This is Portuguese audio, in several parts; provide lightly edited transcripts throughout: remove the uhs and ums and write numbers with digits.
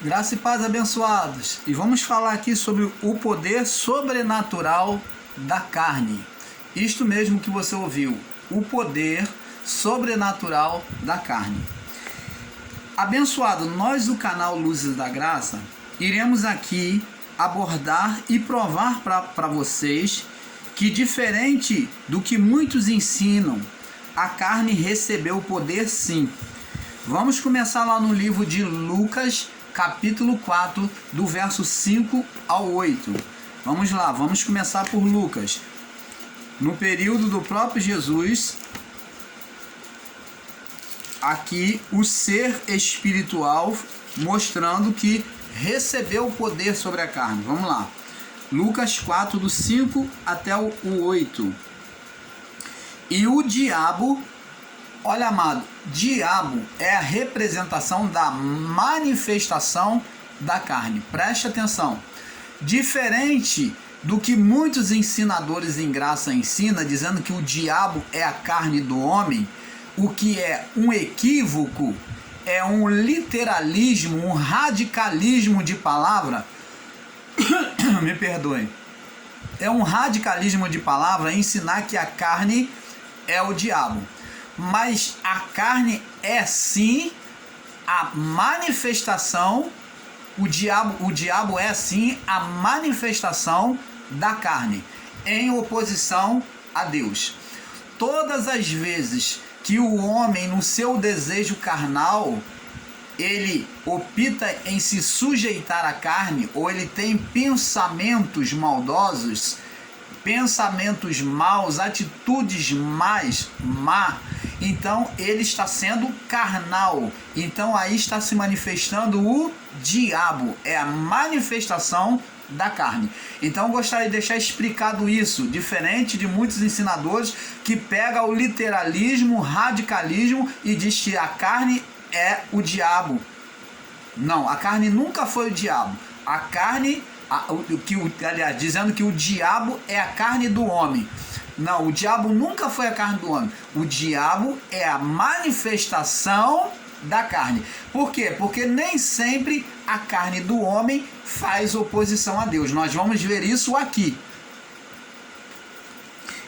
Graça e paz, abençoados. E vamos falar aqui sobre o poder sobrenatural da carne. Isto mesmo que você ouviu, o poder sobrenatural da carne. Abençoado, nós do canal Luzes da Graça iremos aqui abordar e provar para vocês que, diferente do que muitos ensinam, a carne recebeu o poder sim. Vamos começar lá no livro de Lucas, capítulo 4, do verso 5 ao 8. Vamos lá, vamos começar por Lucas. No período do próprio Jesus, aqui o ser espiritual mostrando que recebeu o poder sobre a carne. Vamos lá. Lucas 4, do 5 até o 8. E o diabo, olha, amado, diabo é a representação da manifestação da carne. Preste atenção. Diferente do que muitos ensinadores em graça ensinam, dizendo que o diabo é a carne do homem, o que é um equívoco, é um literalismo, um radicalismo de palavra. Me perdoem. É um radicalismo de palavra ensinar que a carne é o diabo. Mas a carne é sim a manifestação, o diabo é sim a manifestação da carne, em oposição a Deus. Todas as vezes que o homem, no seu desejo carnal, ele opta em se sujeitar à carne, ou ele tem pensamentos maldosos, pensamentos maus, atitudes más, então ele está sendo carnal. Então aí está se manifestando o diabo, é a manifestação da carne. Então eu gostaria de deixar explicado isso, diferente de muitos ensinadores que pegam o literalismo, o radicalismo e diz que a carne é o diabo. Não, a carne nunca foi o diabo. A carne, aliás, dizendo que o diabo é a carne do homem. Não, o diabo nunca foi a carne do homem. O diabo é a manifestação da carne. Por quê? Porque nem sempre a carne do homem faz oposição a Deus. Nós vamos ver isso aqui.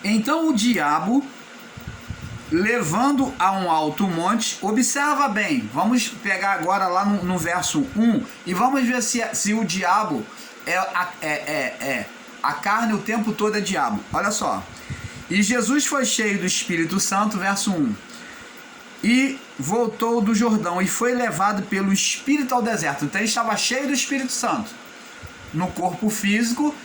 Então o diabo, levando a um alto monte, observa bem, vamos pegar agora lá no verso 1 e vamos ver se o diabo a carne o tempo todo é diabo. Olha só. E Jesus foi cheio do Espírito Santo, verso 1. E voltou do Jordão e foi levado pelo Espírito ao deserto. Então ele estava cheio do Espírito Santo no corpo físico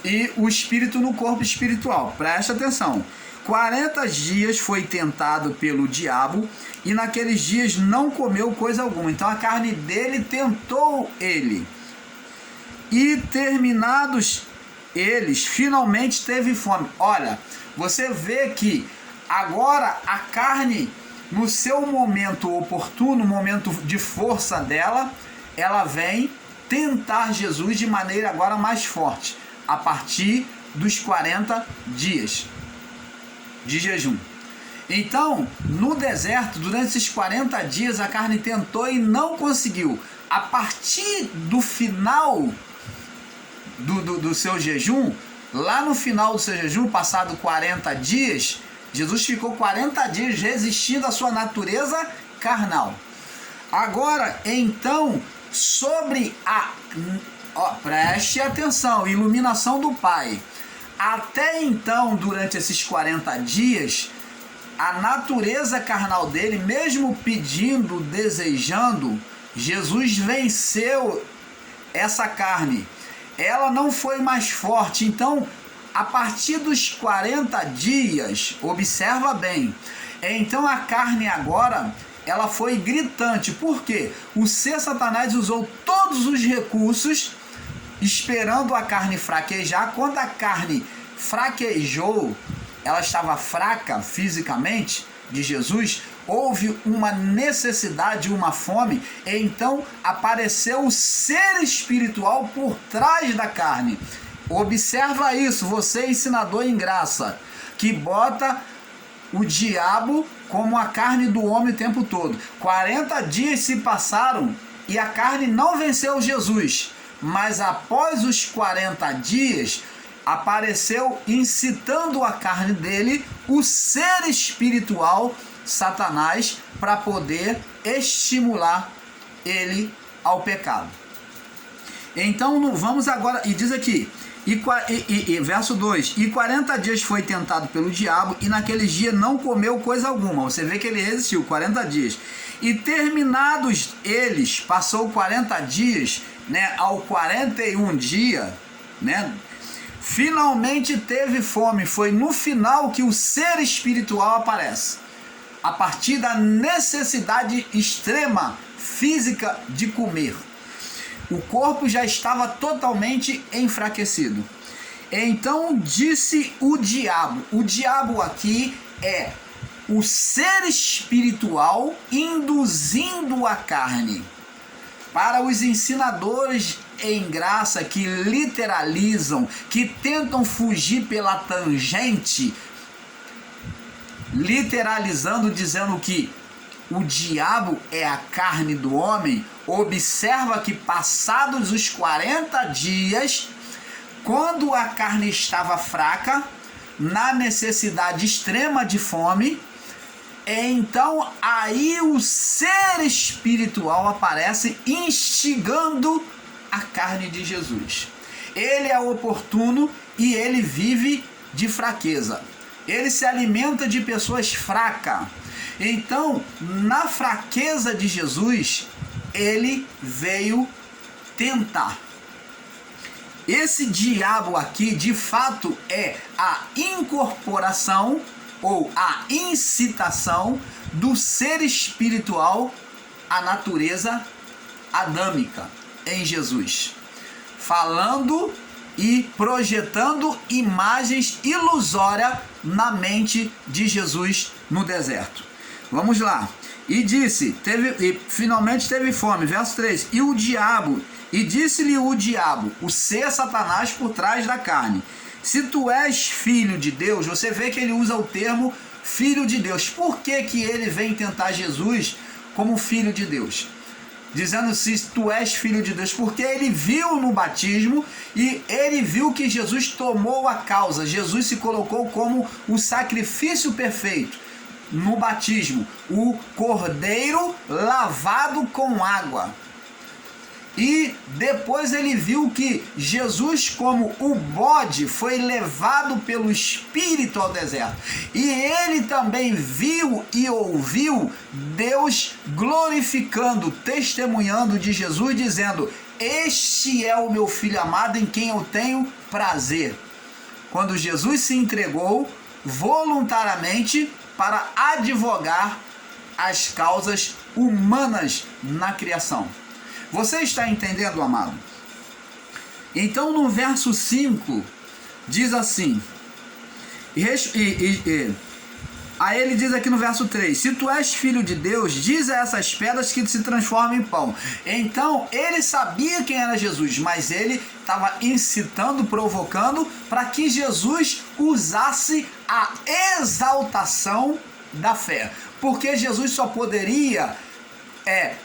e o Espírito no corpo espiritual. Presta atenção. 40 dias foi tentado pelo diabo e naqueles dias não comeu coisa alguma. Então a carne dele tentou ele. E terminados eles, finalmente teve fome. Olha, você vê que agora a carne, no seu momento oportuno, momento de força dela, ela vem tentar Jesus de maneira agora mais forte, a partir dos 40 dias de jejum. Então, no deserto, durante esses 40 dias, a carne tentou e não conseguiu. A partir do final do seu jejum, lá no final do seu jejum, passado 40 dias, Jesus ficou 40 dias resistindo à sua natureza carnal. Agora, então, sobre preste atenção, iluminação do Pai. Até então, durante esses 40 dias, a natureza carnal dele, mesmo pedindo, desejando, Jesus venceu essa carne. Ela não foi mais forte. Então, a partir dos 40 dias, observa bem, então a carne agora, ela foi gritante. Por quê? O ser Satanás usou todos os recursos esperando a carne fraquejar. Quando a carne fraquejou, ela estava fraca fisicamente, de Jesus, houve uma necessidade, uma fome, e então apareceu o ser espiritual por trás da carne. Observa isso, você ensinador em graça, que bota o diabo como a carne do homem o tempo todo. 40 dias se passaram e a carne não venceu Jesus, mas após os 40 dias, apareceu incitando a carne dele, o ser espiritual, Satanás, para poder estimular ele ao pecado. Então vamos agora, e diz aqui, verso 2, e 40 dias foi tentado pelo diabo, e naqueles dias não comeu coisa alguma. Você vê que ele resistiu 40 dias. E terminados eles, passou 40 dias, né, ao 41 dia, né, finalmente teve fome. Foi no final que o ser espiritual aparece, a partir da necessidade extrema física de comer. O corpo já estava totalmente enfraquecido. Então disse o diabo aqui é o ser espiritual induzindo a carne. Para os ensinadores em graça que literalizam, que tentam fugir pela tangente, literalizando, dizendo que o diabo é a carne do homem, observa que passados os 40 dias, quando a carne estava fraca, na necessidade extrema de fome, então aí o ser espiritual aparece instigando a carne de Jesus. Ele é oportuno e ele vive de fraqueza. Ele se alimenta de pessoas fracas. Então, na fraqueza de Jesus, ele veio tentar. Esse diabo aqui, de fato, é a incorporação ou a incitação do ser espiritual à natureza adâmica em Jesus, falando e projetando imagens ilusórias na mente de Jesus no deserto. Vamos lá. E disse, finalmente teve fome, verso 3, e disse-lhe o diabo, o ser Satanás por trás da carne, se tu és filho de Deus. Você vê que ele usa o termo filho de Deus. Por que que ele vem tentar Jesus como filho de Deus? Dizendo se tu és filho de Deus, porque ele viu no batismo e ele viu que Jesus tomou a causa. Jesus se colocou como o sacrifício perfeito no batismo, o cordeiro lavado com água. E depois ele viu que Jesus, como o bode, foi levado pelo Espírito ao deserto. E ele também viu e ouviu Deus glorificando, testemunhando de Jesus, dizendo: este é o meu filho amado em quem eu tenho prazer. Quando Jesus se entregou voluntariamente para advogar as causas humanas na criação. Você está entendendo, amado? Então no verso 5 diz assim, aí ele diz aqui no verso 3, se tu és filho de Deus, diz a essas pedras que se transformam em pão. Então ele sabia quem era Jesus, mas ele estava incitando, provocando para que Jesus usasse a exaltação da fé, porque Jesus só poderia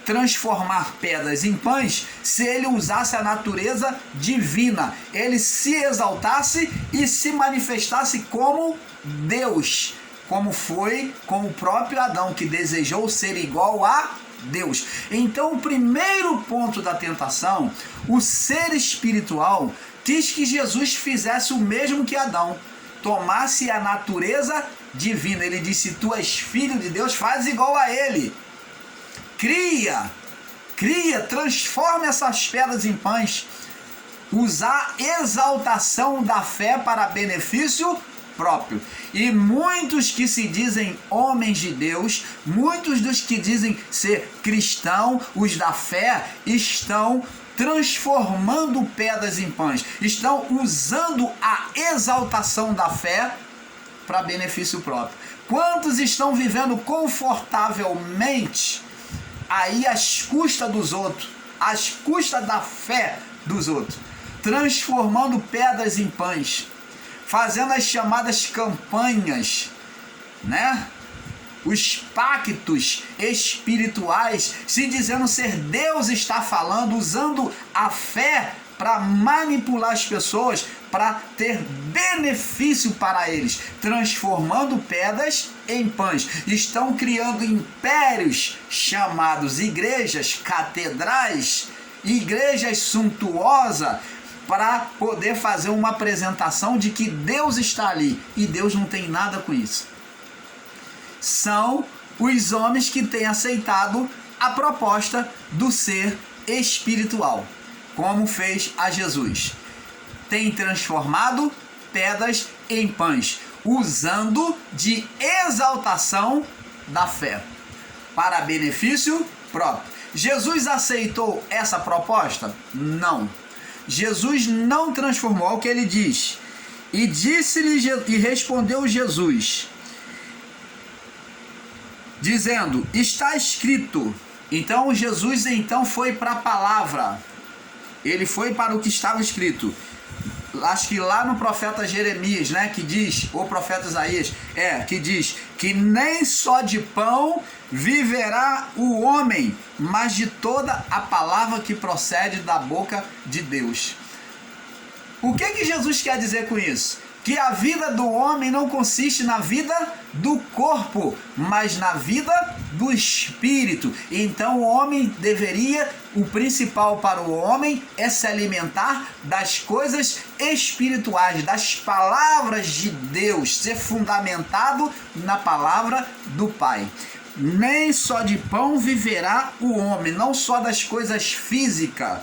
transformar pedras em pães se ele usasse a natureza divina, ele se exaltasse e se manifestasse como Deus, como foi com o próprio Adão, que desejou ser igual a Deus. Então o primeiro ponto da tentação, o ser espiritual quis que Jesus fizesse o mesmo que Adão, tomasse a natureza divina. Ele disse: tu és filho de Deus, faz igual a ele. Cria, transforma essas pedras em pães. Usar exaltação da fé para benefício próprio. E muitos que se dizem homens de Deus, muitos dos que dizem ser cristão, os da fé, estão transformando pedras em pães. Estão usando a exaltação da fé para benefício próprio. Quantos estão vivendo confortavelmente aí às custas dos outros, às custas da fé dos outros, transformando pedras em pães, fazendo as chamadas campanhas, né? os pactos espirituais, se dizendo ser Deus, está falando, usando a fé para manipular as pessoas, para ter benefício para eles, transformando pedras em pães. Estão criando impérios chamados igrejas, catedrais, igrejas suntuosas, para poder fazer uma apresentação de que Deus está ali, e Deus não tem nada com isso. São os homens que têm aceitado a proposta do ser espiritual, como fez a Jesus. Tem transformado pedras em pães, usando de exaltação da fé, para benefício próprio. Jesus aceitou essa proposta? Não. Jesus não transformou, o que ele diz. E disse-lhe, e respondeu Jesus, dizendo, está escrito. Então Jesus foi para a palavra. Ele foi para o que estava escrito. Acho que lá no profeta Jeremias, né, que diz, ou profeta Isaías, que diz que nem só de pão viverá o homem, mas de toda a palavra que procede da boca de Deus. O que Jesus quer dizer com isso? Que a vida do homem não consiste na vida do corpo, mas na vida do espírito. Então o homem o principal para o homem é se alimentar das coisas espirituais, das palavras de Deus, ser fundamentado na palavra do Pai. Nem só de pão viverá o homem, não só das coisas físicas.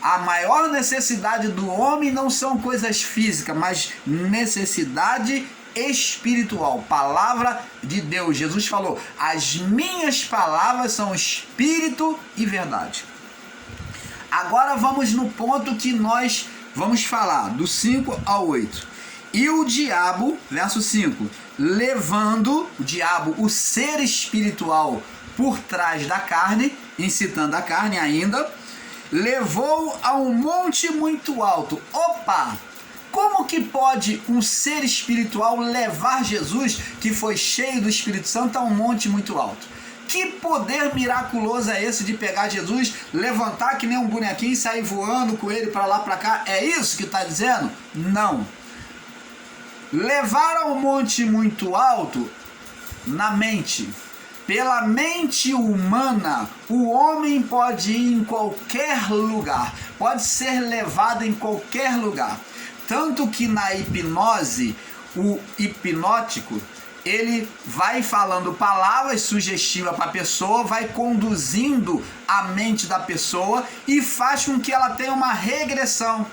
A maior necessidade do homem não são coisas físicas, mas necessidade espiritual. Palavra de Deus. Jesus falou, as minhas palavras são espírito e verdade. Agora vamos no ponto que nós vamos falar, do 5 ao 8. E o diabo, verso 5, levando o diabo, o ser espiritual, por trás da carne, incitando a carne ainda, levou a um monte muito alto. Opa! Como que pode um ser espiritual levar Jesus, que foi cheio do Espírito Santo, a um monte muito alto? Que poder miraculoso é esse de pegar Jesus, levantar que nem um bonequinho e sair voando com ele para lá para cá? É isso que está dizendo? Não. Levar a um monte muito alto na mente. Pela mente humana, o homem pode ir em qualquer lugar, pode ser levado em qualquer lugar. Tanto que na hipnose, o hipnótico, ele vai falando palavras sugestivas para a pessoa, vai conduzindo a mente da pessoa e faz com que ela tenha uma regressão.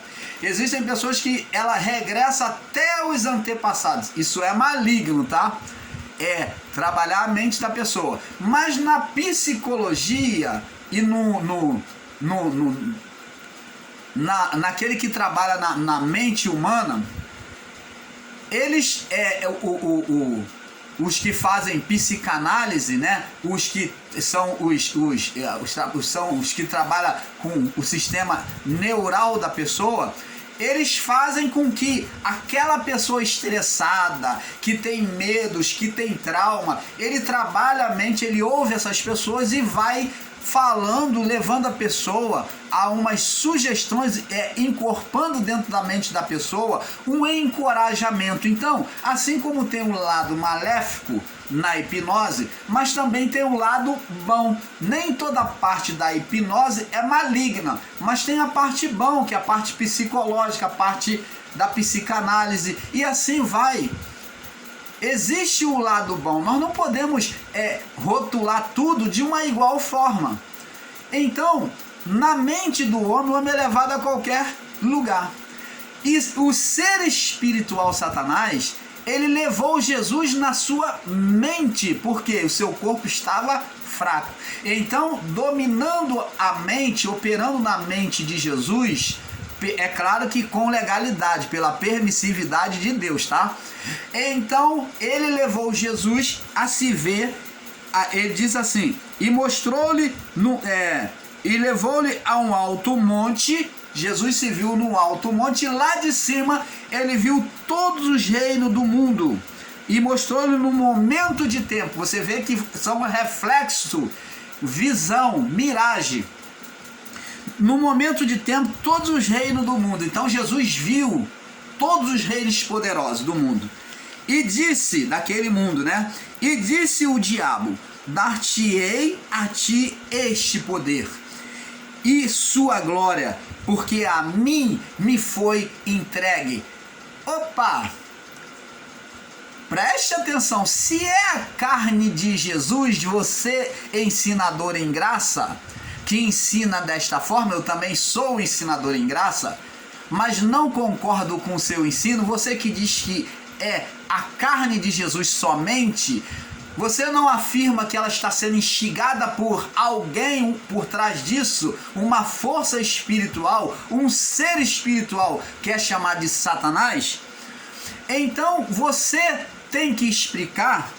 Existem pessoas que ela regressa até os antepassados. Isso é maligno, tá? Trabalhar a mente da pessoa. Mas na psicologia e naquele que trabalha na mente humana, eles os que fazem psicanálise, né? Os que são os que trabalham com o sistema neural da pessoa, eles fazem com que aquela pessoa estressada, que tem medos, que tem trauma, ele trabalha a mente, ele ouve essas pessoas e vai falando, levando a pessoa a umas sugestões, incorporando dentro da mente da pessoa um encorajamento. Então, assim como tem um lado maléfico na hipnose, mas também tem um lado bom. Nem toda parte da hipnose é maligna, mas tem a parte bom, que é a parte psicológica, a parte da psicanálise, e assim vai. Existe o lado bom, nós não podemos rotular tudo de uma igual forma. Então, na mente do homem, o homem é levado a qualquer lugar. E o ser espiritual Satanás, ele levou Jesus na sua mente, porque o seu corpo estava fraco. Então, dominando a mente, operando na mente de Jesus, é claro que com legalidade, pela permissividade de Deus, tá? Então, ele levou Jesus a se ver, ele diz assim, e mostrou-lhe, e levou-lhe a um alto monte. Jesus se viu no alto monte, e lá de cima ele viu todos os reinos do mundo e mostrou-lhe no momento de tempo. Você vê que são reflexo, visão, miragem. No momento de tempo, todos os reinos do mundo. Então Jesus viu todos os reinos poderosos do mundo. E disse, daquele mundo, né? E disse o diabo: dar-te-ei a ti este poder e sua glória, porque a mim me foi entregue. Opa! Preste atenção, se é a carne de Jesus, você, ensinador em graça, que ensina desta forma, eu também sou ensinador em graça, mas não concordo com o seu ensino, você que diz que é a carne de Jesus somente, você não afirma que ela está sendo instigada por alguém por trás disso, uma força espiritual, um ser espiritual que é chamado de Satanás? Então você tem que explicar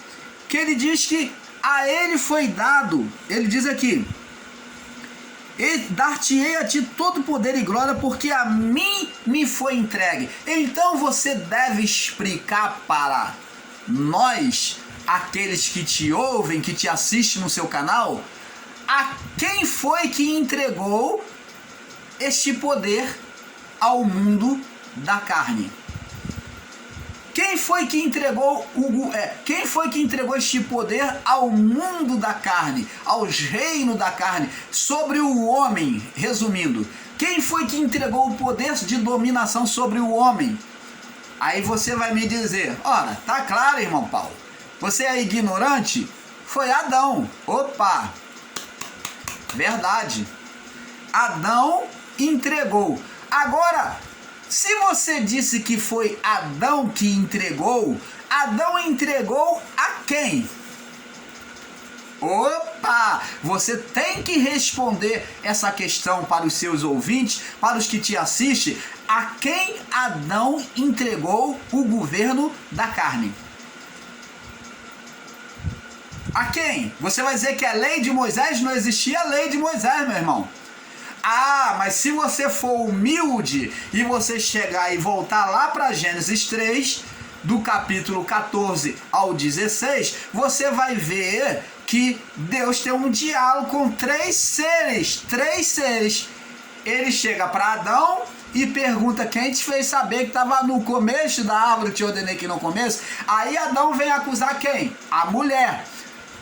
que ele diz que a ele foi dado, ele diz aqui: dar-te-ei a ti todo poder e glória, porque a mim me foi entregue. Então você deve explicar para nós, aqueles que te ouvem, que te assistem no seu canal, a quem foi que entregou este poder ao mundo da carne. Quem foi que entregou este poder ao mundo da carne, aos reinos da carne, sobre o homem? Resumindo, quem foi que entregou o poder de dominação sobre o homem? Aí você vai me dizer: ora, tá claro, irmão Paulo, você é ignorante? Foi Adão. Opa! Verdade. Adão entregou. Agora, se você disse que foi Adão que entregou, Adão entregou a quem? Opa! Você tem que responder essa questão para os seus ouvintes, para os que te assistem. A quem Adão entregou o governo da carne? A quem? Você vai dizer que a lei de Moisés? Não existia a lei de Moisés, meu irmão. Ah, mas se você for humilde e você chegar e voltar lá para Gênesis 3, do capítulo 14 ao 16, você vai ver que Deus tem um diálogo com três seres. Ele chega para Adão e pergunta: quem te fez saber que estava no começo da árvore, te ordenei que no começo? Aí Adão vem acusar quem? A mulher.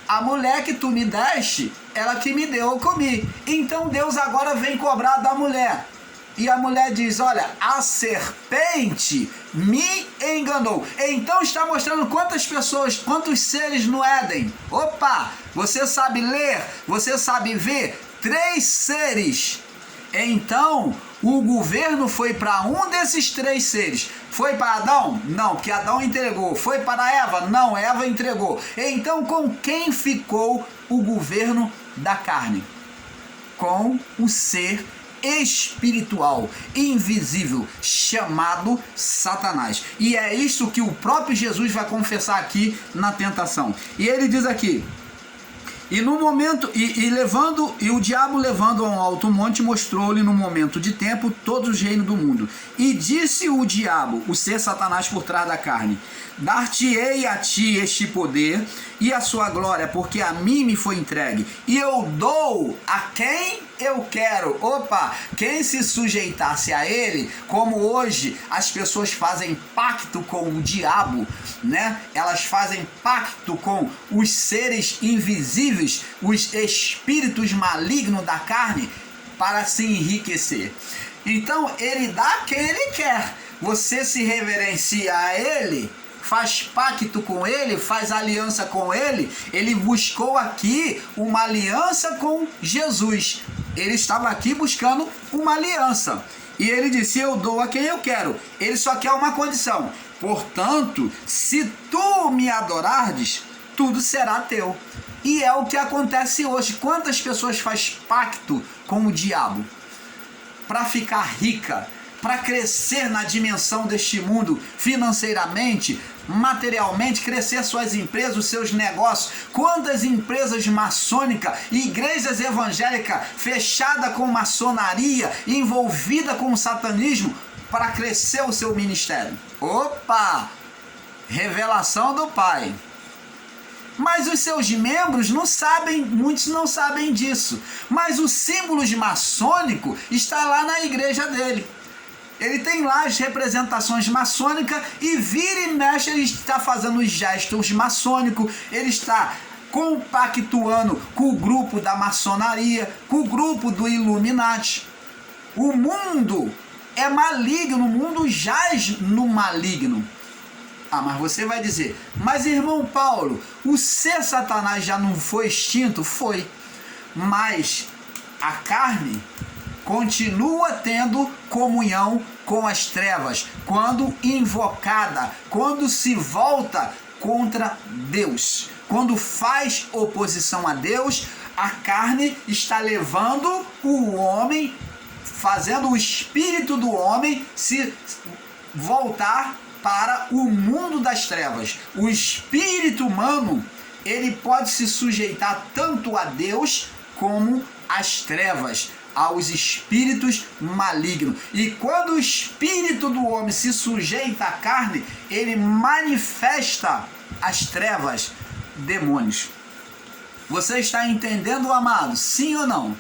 A mulher que tu me deste, ela que me deu, eu comi. Então Deus agora vem cobrar da mulher. E a mulher diz: olha, a serpente me enganou. Então está mostrando quantos seres no Éden. Opa, você sabe ler, você sabe ver? 3 seres. Então, o governo foi para um desses 3 seres. Foi para Adão? Não, que Adão entregou. Foi para Eva? Não, Eva entregou. Então, com quem ficou o governo da carne? Com o ser espiritual, invisível, chamado Satanás. E é isso que o próprio Jesus vai confessar aqui na tentação. E ele diz aqui: e no momento, e o diabo levando a um alto monte, mostrou-lhe no momento de tempo todos os reinos do mundo. E disse o diabo, o ser Satanás por trás da carne: dar-te-ei a ti este poder e a sua glória, porque a mim me foi entregue, e eu dou a quem eu quero. Opa, quem se sujeitasse a ele, como hoje as pessoas fazem pacto com o diabo, né? Elas fazem pacto com os seres invisíveis, os espíritos malignos da carne, para se enriquecer. Então ele dá a quem ele quer. Você se reverencia a ele, faz pacto com ele, faz aliança com ele. Ele buscou aqui uma aliança com Jesus. Ele estava aqui buscando uma aliança. E ele disse: eu dou a quem eu quero. Ele só quer uma condição: portanto, se tu me adorardes, tudo será teu. E é o que acontece hoje. Quantas pessoas fazem pacto com o diabo para ficar rica, para crescer na dimensão deste mundo financeiramente, materialmente, crescer suas empresas, os seus negócios? Quantas empresas maçônicas, igrejas evangélicas fechadas com maçonaria, envolvida com o satanismo, para crescer o seu ministério? Opa! revelação do Pai. Mas os seus membros não sabem, muitos não sabem disso. Mas o símbolo maçônico está lá na igreja dele. Ele tem lá as representações maçônicas e vira e mexe, ele está fazendo os gestos maçônicos, ele está compactuando com o grupo da maçonaria, com o grupo do Illuminati. O mundo é maligno, o mundo jaz no maligno. Ah, mas você vai dizer, mas irmão Paulo, o ser Satanás já não foi extinto? Foi. Mas a carne continua tendo comunhão com as trevas, quando invocada, quando se volta contra Deus, quando faz oposição a Deus, a carne está levando o homem, fazendo o espírito do homem se voltar para o mundo das trevas. O espírito humano, ele pode se sujeitar tanto a Deus como às trevas, aos espíritos malignos. E quando o espírito do homem se sujeita à carne, ele manifesta as trevas, demônios. Você está entendendo, amado? Sim ou não?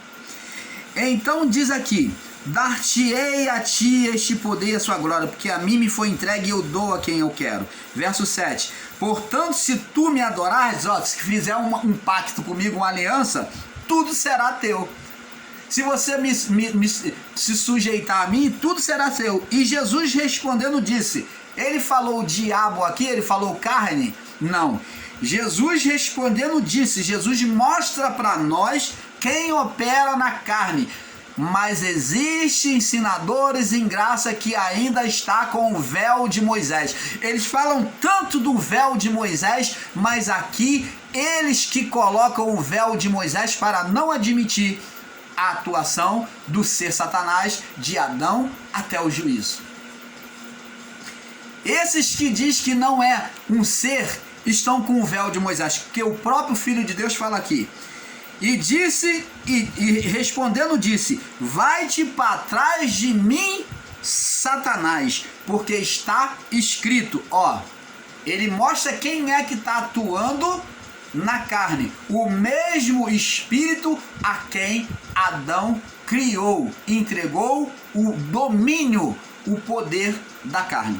Então diz aqui: dar-te-ei a ti este poder e a sua glória, porque a mim me foi entregue e eu dou a quem eu quero. Verso 7. Portanto, se tu me adorares, se fizer um pacto comigo, uma aliança, tudo será teu. Se você se sujeitar a mim, tudo será seu. E Jesus respondendo disse, ele falou diabo aqui, ele falou carne? Não. Jesus respondendo disse, Jesus mostra para nós quem opera na carne. Mas existem ensinadores em graça que ainda está com o véu de Moisés. Eles falam tanto do véu de Moisés, mas aqui eles que colocam o véu de Moisés para não admitir a atuação do ser Satanás de Adão até o juízo. Esses que diz que não é um ser estão com o véu de Moisés, porque o próprio Filho de Deus fala aqui. E disse, e respondendo disse, vai-te para trás de mim, Satanás, porque está escrito, ele mostra quem é que está atuando na carne, o mesmo Espírito a quem Adão criou, entregou o domínio, o poder da carne.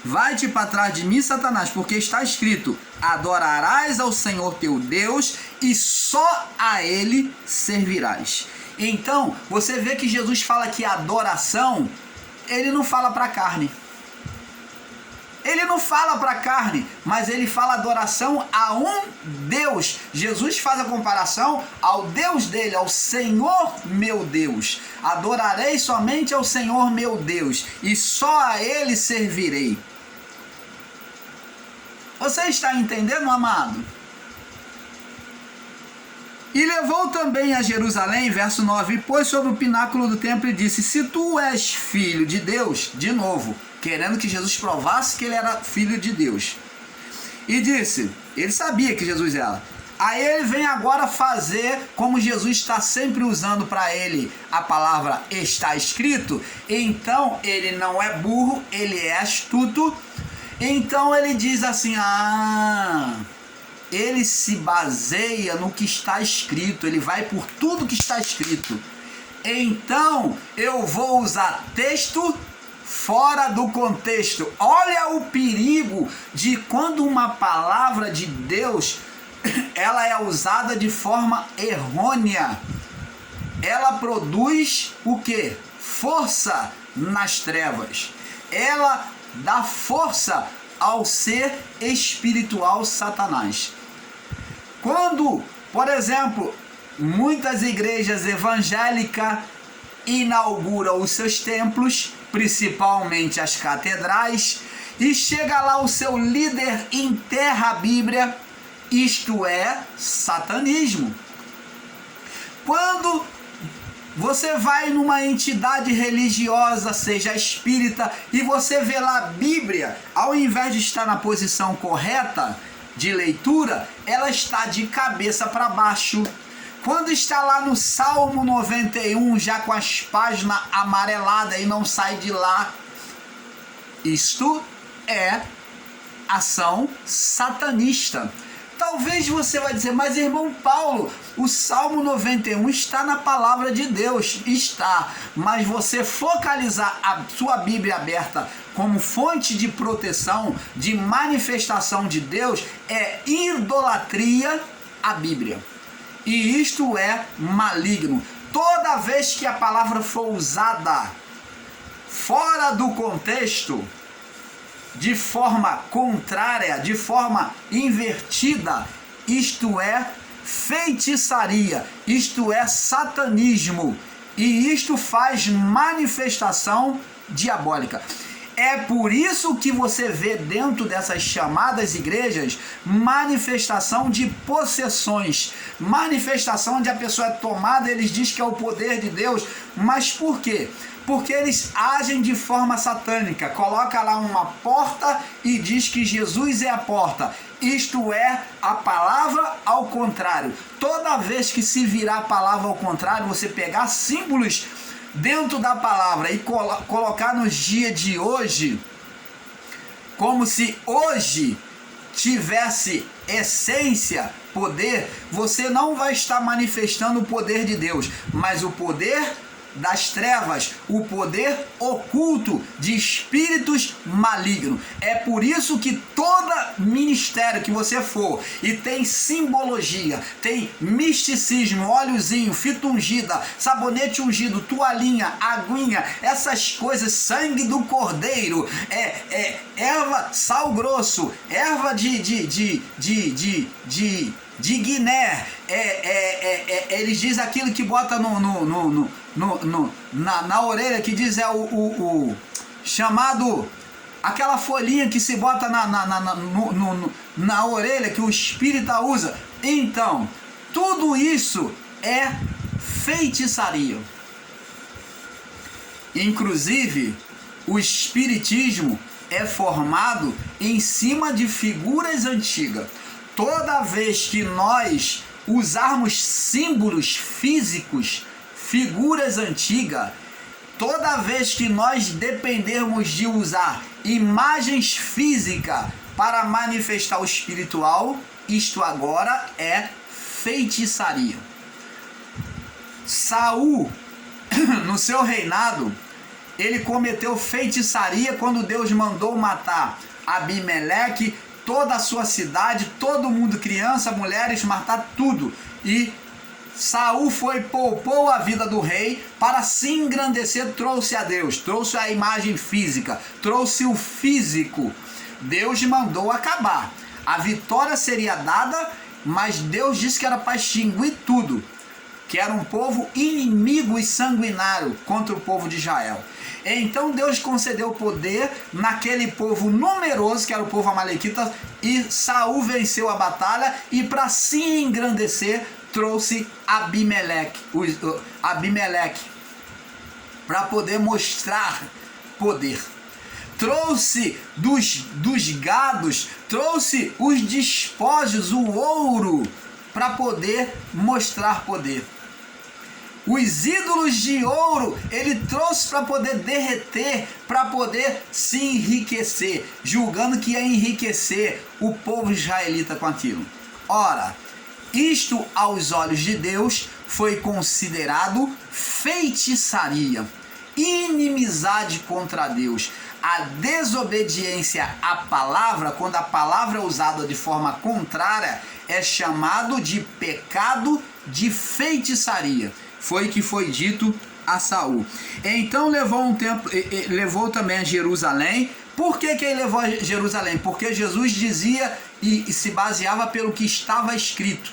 Vai-te para trás de mim, Satanás, porque está escrito, adorarás ao Senhor teu Deus e só a Ele servirás. Então, você vê que Jesus fala que adoração, Ele não fala para a carne. Ele não fala para a carne, mas Ele fala adoração a um Deus. Jesus faz a comparação ao Deus dele, ao Senhor meu Deus. Adorarei somente ao Senhor meu Deus e só a Ele servirei. Você está entendendo, amado? E levou também a Jerusalém, verso 9, e pôs sobre o pináculo do templo e disse, se tu és filho de Deus, de novo, querendo que Jesus provasse que ele era filho de Deus. E disse, ele sabia que Jesus era. Aí ele vem agora fazer, como Jesus está sempre usando para ele a palavra está escrito, então ele não é burro, ele é astuto. Então ele diz assim, ele se baseia no que está escrito, ele vai por tudo que está escrito. Então eu vou usar texto fora do contexto. Olha o perigo de quando uma palavra de Deus ela é usada de forma errônea. Ela produz o quê? Força nas trevas. Ela dá força ao ser espiritual Satanás. Quando, por exemplo, muitas igrejas evangélicas inauguram os seus templos, principalmente as catedrais, e chega lá o seu líder enterra a Bíblia, isto é satanismo. Quando você vai numa entidade religiosa, seja espírita, e você vê lá a Bíblia, ao invés de estar na posição correta de leitura, ela está de cabeça para baixo. Quando está lá no Salmo 91, já com as páginas amareladas e não sai de lá, isto é ação satanista. Talvez você vai dizer, mas irmão Paulo, o Salmo 91 está na palavra de Deus. Está, mas você focalizar a sua Bíblia aberta como fonte de proteção, de manifestação de Deus, é idolatria à Bíblia. E isto é maligno. Toda vez que a palavra for usada fora do contexto, de forma contrária, de forma invertida, isto é feitiçaria, isto é satanismo, e isto faz manifestação diabólica. É por isso que você vê dentro dessas chamadas igrejas manifestação de possessões, manifestação onde a pessoa é tomada, eles dizem que é o poder de Deus, mas por quê? Porque eles agem de forma satânica, coloca lá uma porta e diz que Jesus é a porta. Isto é a palavra ao contrário. Toda vez que se virar a palavra ao contrário, você pegar símbolos dentro da palavra e colocar nos dias de hoje, como se hoje tivesse essência, poder, você não vai estar manifestando o poder de Deus, mas o poder das trevas, o poder oculto de espíritos malignos. É por isso que todo ministério que você for e tem simbologia, tem misticismo, óleozinho, fita ungida, sabonete ungido, toalhinha, aguinha, essas coisas, sangue do cordeiro, erva, sal grosso, erva de Guiné, eles dizem aquilo que bota na orelha, que diz o chamado, aquela folhinha que se bota na orelha, que o espírita usa. Então, tudo isso é feitiçaria. Inclusive, o espiritismo é formado em cima de figuras antigas. Toda vez que nós usarmos símbolos físicos, figuras antigas, toda vez que nós dependermos de usar imagens físicas para manifestar o espiritual, isto agora é feitiçaria. Saul, no seu reinado, ele cometeu feitiçaria quando Deus mandou matar Abimeleque, toda a sua cidade, todo mundo, criança, mulheres, matar tudo. E Saul poupou a vida do rei para se engrandecer, trouxe a Deus, trouxe a imagem física, trouxe o físico. Deus mandou acabar. A vitória seria dada, mas Deus disse que era para extinguir tudo, que era um povo inimigo e sanguinário contra o povo de Israel. Então Deus concedeu poder naquele povo numeroso, que era o povo amalequita, e Saul venceu a batalha, e para se engrandecer trouxe Abimeleque para poder mostrar poder. Trouxe dos gados, trouxe os despojos, o ouro, para poder mostrar poder. Os ídolos de ouro ele trouxe para poder derreter, para poder se enriquecer, julgando que ia enriquecer o povo israelita com aquilo. Ora, isto aos olhos de Deus foi considerado feitiçaria, inimizade contra Deus. A desobediência à palavra, quando a palavra é usada de forma contrária, é chamado de pecado de feitiçaria. Foi que foi dito a Saul. Então levou um tempo, levou também a Jerusalém. Por que ele levou a Jerusalém? Porque Jesus dizia e se baseava pelo que estava escrito.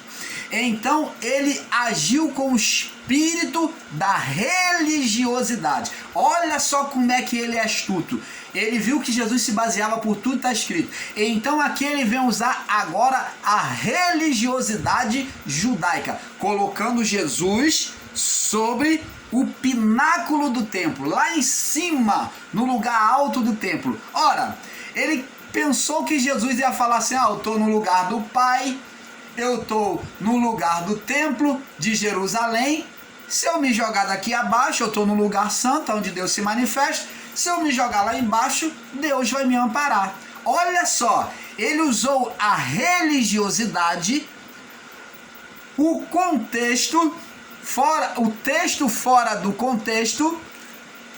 Então ele agiu com o espírito da religiosidade. Olha só como é que ele é astuto. Ele viu que Jesus se baseava por tudo que está escrito. Então aqui ele vem usar agora a religiosidade judaica, colocando Jesus sobre o pináculo do templo, lá em cima, no lugar alto do templo. Ora, ele pensou que Jesus ia falar assim: eu estou no lugar do Pai, eu estou no lugar do templo de Jerusalém. Se eu me jogar daqui abaixo, eu estou no lugar santo, onde Deus se manifesta. Se eu me jogar lá embaixo, Deus vai me amparar. Olha só, ele usou a religiosidade, o contexto, o texto fora do contexto,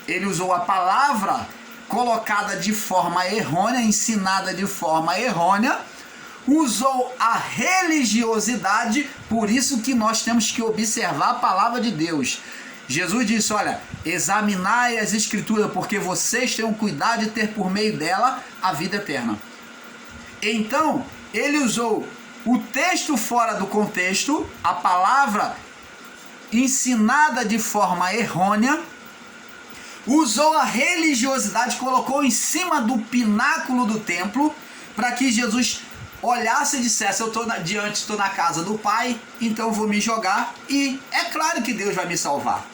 ele usou a palavra colocada de forma errônea, ensinada de forma errônea, usou a religiosidade, por isso que nós temos que observar a palavra de Deus. Jesus disse, olha, examinai as escrituras, porque vocês têm o cuidado de ter por meio dela a vida eterna. Então, ele usou o texto fora do contexto, a palavra ensinada de forma errônea, usou a religiosidade, colocou em cima do pináculo do templo, para que Jesus olhasse e dissesse, eu estou na casa do Pai, então eu vou me jogar, e é claro que Deus vai me salvar.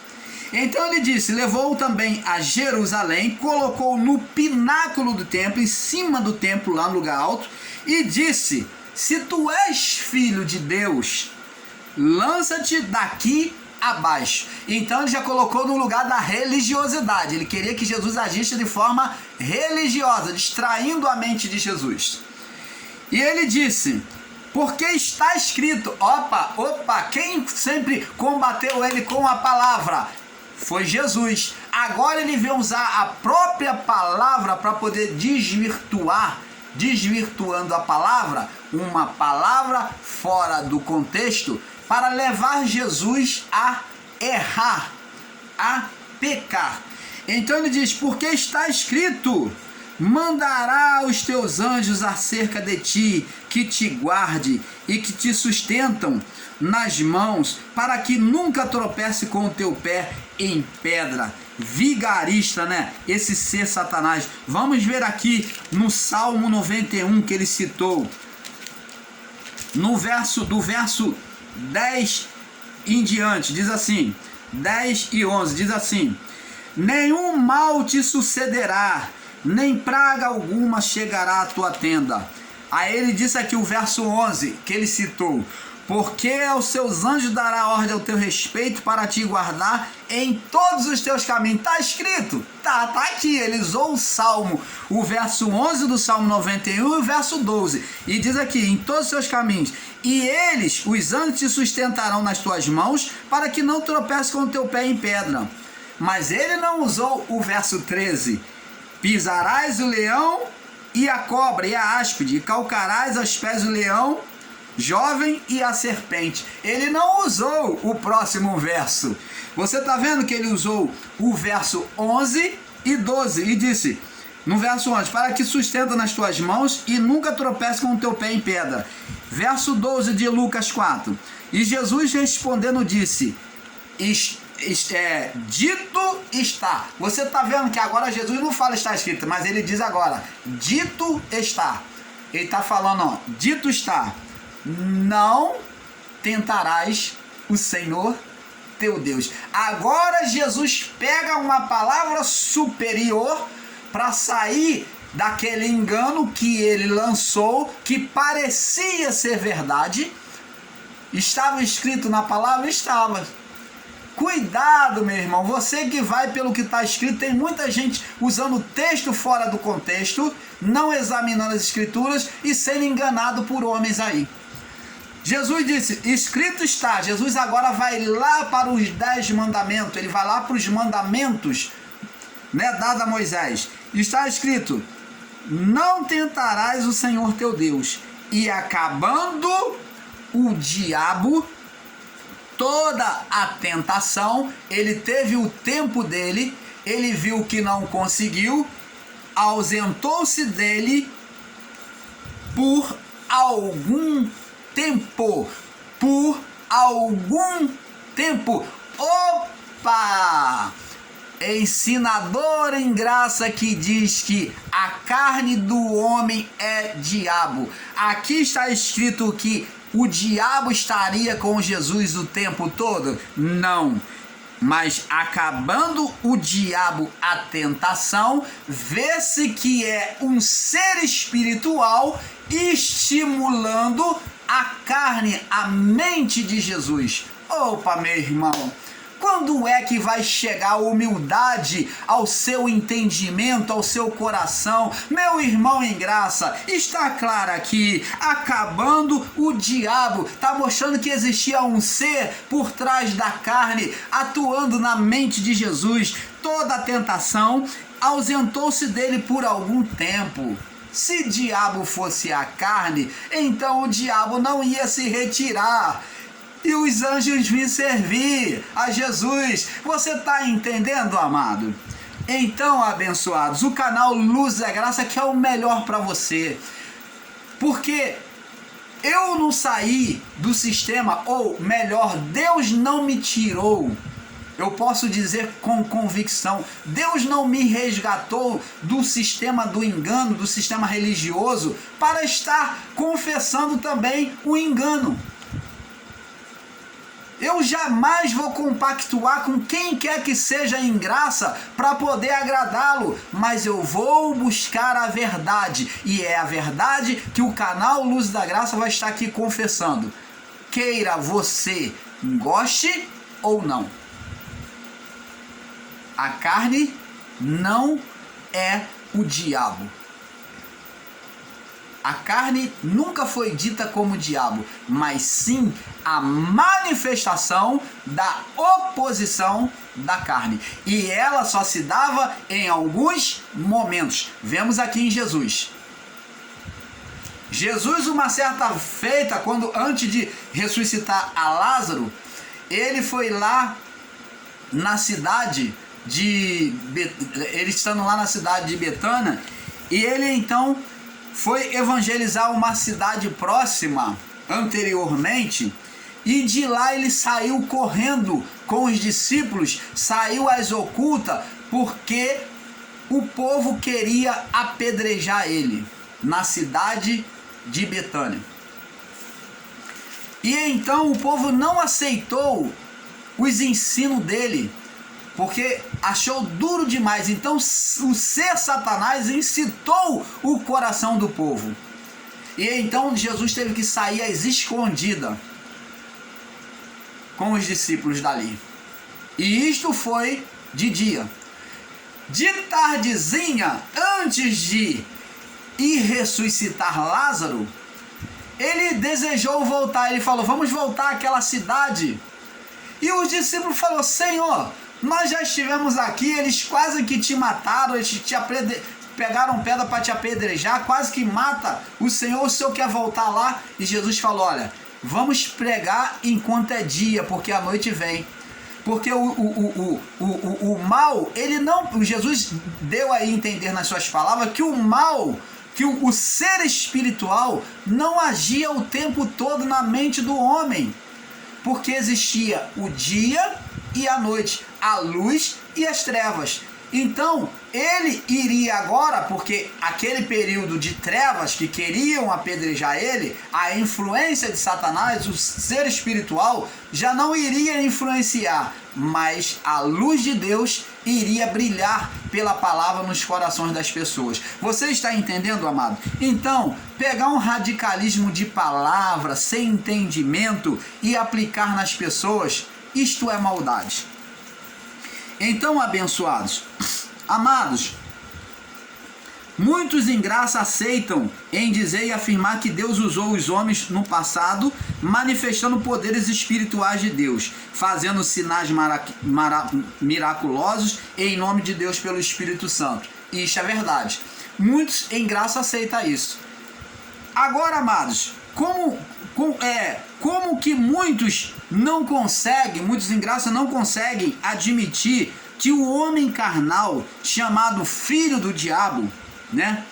Então ele disse, levou também a Jerusalém, colocou no pináculo do templo, em cima do templo, lá no lugar alto, e disse, se tu és filho de Deus, lança-te daqui abaixo. Então ele já colocou no lugar da religiosidade. Ele queria que Jesus agisse de forma religiosa, distraindo a mente de Jesus. E ele disse, porque está escrito, quem sempre combateu ele com a palavra foi Jesus. Agora ele veio usar a própria palavra para poder desvirtuando a palavra, uma palavra fora do contexto, para levar Jesus a errar, a pecar. Então ele diz, porque está escrito, mandará os teus anjos acerca de ti, que te guarde e que te sustentam nas mãos, para que nunca tropece com o teu pé em pedra. Vigarista, né? Esse ser Satanás. Vamos ver aqui no Salmo 91 que ele citou, no verso 10 em diante, diz assim, 10 e 11, diz assim, nenhum mal te sucederá, nem praga alguma chegará à tua tenda. Aí ele disse aqui o verso 11, que ele citou, porque aos seus anjos dará ordem ao teu respeito para te guardar em todos os teus caminhos. Está escrito, tá aqui, ele usou o Salmo, o verso 11 do Salmo 91 e o verso 12, e diz aqui, em todos os teus caminhos, e eles, os anjos, te sustentarão nas tuas mãos, para que não tropece com o teu pé em pedra. Mas ele não usou o verso 13, pisarás o leão e a cobra e a áspide, e calcarás aos pés o leão jovem e a serpente. Ele não usou o próximo verso. Você está vendo que ele usou o verso 11 e 12 e disse, no verso 11, para que sustenta nas tuas mãos e nunca tropece com o teu pé em pedra. Verso 12 de Lucas 4, e Jesus respondendo disse, dito está. Você está vendo que agora Jesus não fala está escrito, mas ele diz agora, dito está. Ele está falando, dito está, não tentarás o Senhor teu Deus. Agora Jesus pega uma palavra superior para sair daquele engano que ele lançou, que parecia ser verdade. Estava escrito na palavra? Estava. Cuidado, meu irmão, você que vai pelo que está escrito, tem muita gente usando texto fora do contexto, não examinando as escrituras e sendo enganado por homens aí. Jesus disse, escrito está. Jesus agora vai lá para os 10 mandamentos, ele vai lá para os mandamentos, né, dado a Moisés. Está escrito, não tentarás o Senhor teu Deus. E acabando o diabo toda a tentação, ele teve o tempo dele, ele viu que não conseguiu, ausentou-se dele por algum tempo. Opa! Ensinador em graça que diz que a carne do homem é diabo. Aqui está escrito que o diabo estaria com Jesus o tempo todo? Não. Mas acabando o diabo a tentação, vê-se que é um ser espiritual estimulando a carne, a mente de Jesus. Opa, meu irmão, Quando é que vai chegar a humildade ao seu entendimento, ao seu coração? Meu irmão em graça, está claro aqui, acabando o diabo, está mostrando que existia um ser por trás da carne, atuando na mente de Jesus. Toda a tentação ausentou-se dele por algum tempo. Se diabo fosse a carne, então o diabo não ia se retirar e os anjos vinham servir a Jesus. Você está entendendo, amado? Então, abençoados, o canal Luz da Graça que é o melhor para você, porque eu não saí do sistema, ou melhor, Deus não me tirou. Eu posso dizer com convicção, Deus não me resgatou do sistema do engano, do sistema religioso, para estar confessando também o engano. Eu jamais vou compactuar com quem quer que seja em graça para poder agradá-lo, mas eu vou buscar a verdade, e é a verdade que o canal Luz da Graça vai estar aqui confessando. Queira você goste ou não. A carne não é o diabo. A carne nunca foi dita como diabo, mas sim a manifestação da oposição da carne. E ela só se dava em alguns momentos. Vemos aqui em Jesus. Jesus, uma certa feita, quando antes de ressuscitar a Lázaro, ele foi lá na cidade ele estando lá na cidade de Betânia, e ele então foi evangelizar uma cidade próxima anteriormente, e de lá ele saiu correndo com os discípulos, saiu às ocultas, porque o povo queria apedrejar ele na cidade de Betânia. E então o povo não aceitou os ensinos dele, porque achou duro demais. Então o ser Satanás incitou o coração do povo. E então Jesus teve que sair às escondidas com os discípulos dali. E isto foi de dia. De tardezinha, antes de ir ressuscitar Lázaro, ele desejou voltar. Ele falou, vamos voltar àquela cidade. E os discípulos falaram, Senhor, nós já estivemos aqui, eles quase que te mataram, eles pegaram pedra para te apedrejar, quase que mata o Senhor quer voltar lá? E Jesus falou, olha, vamos pregar enquanto é dia, porque a noite vem. Porque o mal, ele não... Jesus deu a entender nas suas palavras que o mal, que o ser espiritual não agia o tempo todo na mente do homem. Porque existia o dia e a noite, a luz e as trevas. Então, ele iria agora, porque aquele período de trevas que queriam apedrejar ele, a influência de Satanás, o ser espiritual, já não iria influenciar, mas a luz de Deus iria brilhar pela palavra nos corações das pessoas. Você está entendendo, amado? Então, pegar um radicalismo de palavra, sem entendimento, e aplicar nas pessoas, isto é maldade. Então, abençoados, amados, muitos em graça aceitam em dizer e afirmar que Deus usou os homens no passado, manifestando poderes espirituais de Deus, fazendo sinais miraculosos em nome de Deus pelo Espírito Santo. Isso é verdade. Muitos em graça aceitam isso. Agora, amados, como que muitos não conseguem, muitos em graça não conseguem admitir que o homem carnal, chamado filho do diabo, né,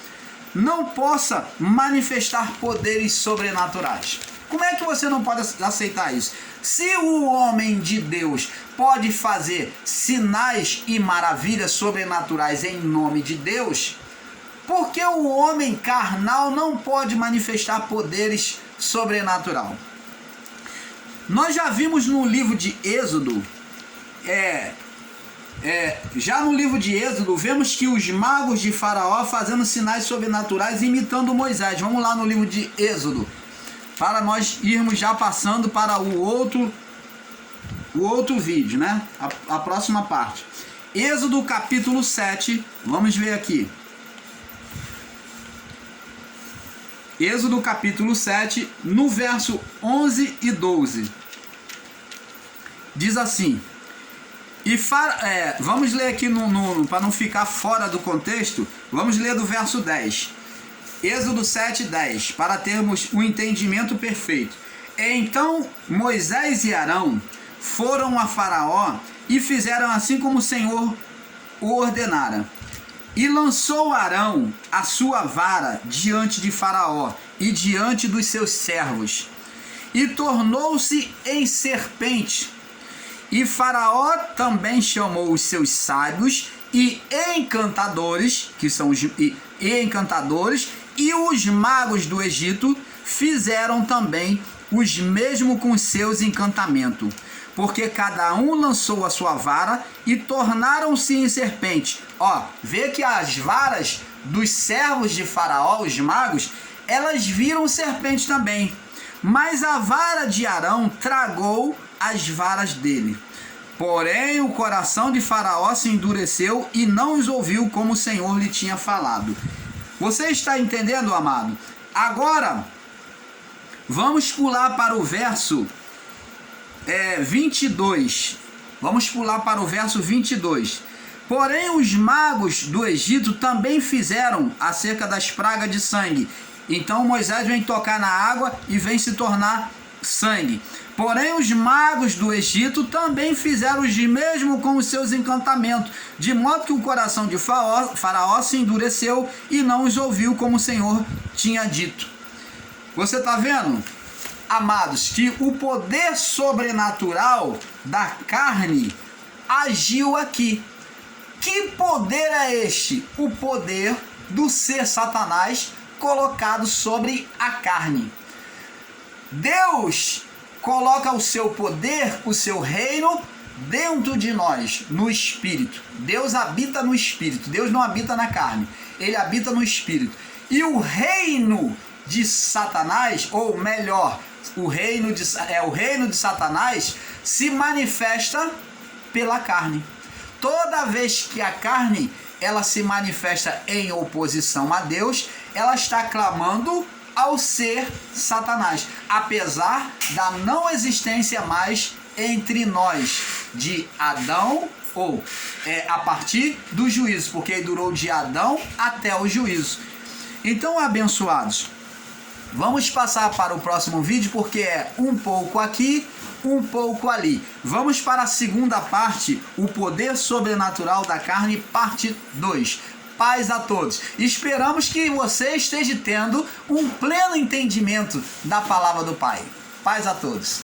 não possa manifestar poderes sobrenaturais? Como é que você não pode aceitar isso? Se o homem de Deus pode fazer sinais e maravilhas sobrenaturais em nome de Deus, por que o homem carnal não pode manifestar poderes sobrenatural? Nós já vimos no livro de Êxodo, já no livro de Êxodo, vemos que os magos de Faraó fazendo sinais sobrenaturais imitando Moisés. Vamos lá no livro de Êxodo, para nós irmos já passando para o o outro vídeo, né? A próxima parte. Êxodo capítulo 7, vamos ver aqui. Êxodo capítulo 7, no verso 11 e 12. Diz assim, vamos ler aqui para não ficar fora do contexto, vamos ler do verso 10. Êxodo 7, 10, para termos um entendimento perfeito. Então Moisés e Arão foram a Faraó e fizeram assim como o Senhor o ordenara. E lançou Arão a sua vara diante de Faraó e diante dos seus servos, e tornou-se em serpente. E Faraó também chamou os seus sábios e encantadores, que são os encantadores, e os magos do Egito fizeram também os mesmos com seus encantamentos, porque cada um lançou a sua vara e tornaram-se em serpente. Vê que as varas dos servos de Faraó, os magos, elas viram serpente também. Mas a vara de Arão tragou as varas dele. Porém, o coração de Faraó se endureceu e não os ouviu como o Senhor lhe tinha falado. Você está entendendo, amado? Agora, vamos pular para o verso 22. Vamos pular para o verso 22. Porém, os magos do Egito também fizeram acerca das pragas de sangue. Então Moisés vem tocar na água e vem se tornar sangue. Porém, os magos do Egito também fizeram os mesmo com os seus encantamentos, de modo que o coração de Faraó se endureceu e não os ouviu como o Senhor tinha dito. Você está vendo, amados, que o poder sobrenatural da carne agiu aqui. Que poder é este? O poder do ser Satanás colocado sobre a carne. Deus coloca o seu poder, o seu reino dentro de nós, no Espírito. Deus habita no Espírito, Deus não habita na carne, Ele habita no Espírito. E o reino de Satanás, ou melhor, o reino de Satanás se manifesta pela carne. Toda vez que a carne ela se manifesta em oposição a Deus, ela está clamando ao ser Satanás, apesar da não existência mais entre nós de Adão, ou a partir do juízo, porque durou de Adão até o juízo. Então, abençoados, vamos passar para o próximo vídeo, porque é um pouco aqui, um pouco ali. Vamos para a segunda parte, o poder sobrenatural da carne, parte 2. Paz a todos. Esperamos que você esteja tendo um pleno entendimento da palavra do Pai. Paz a todos.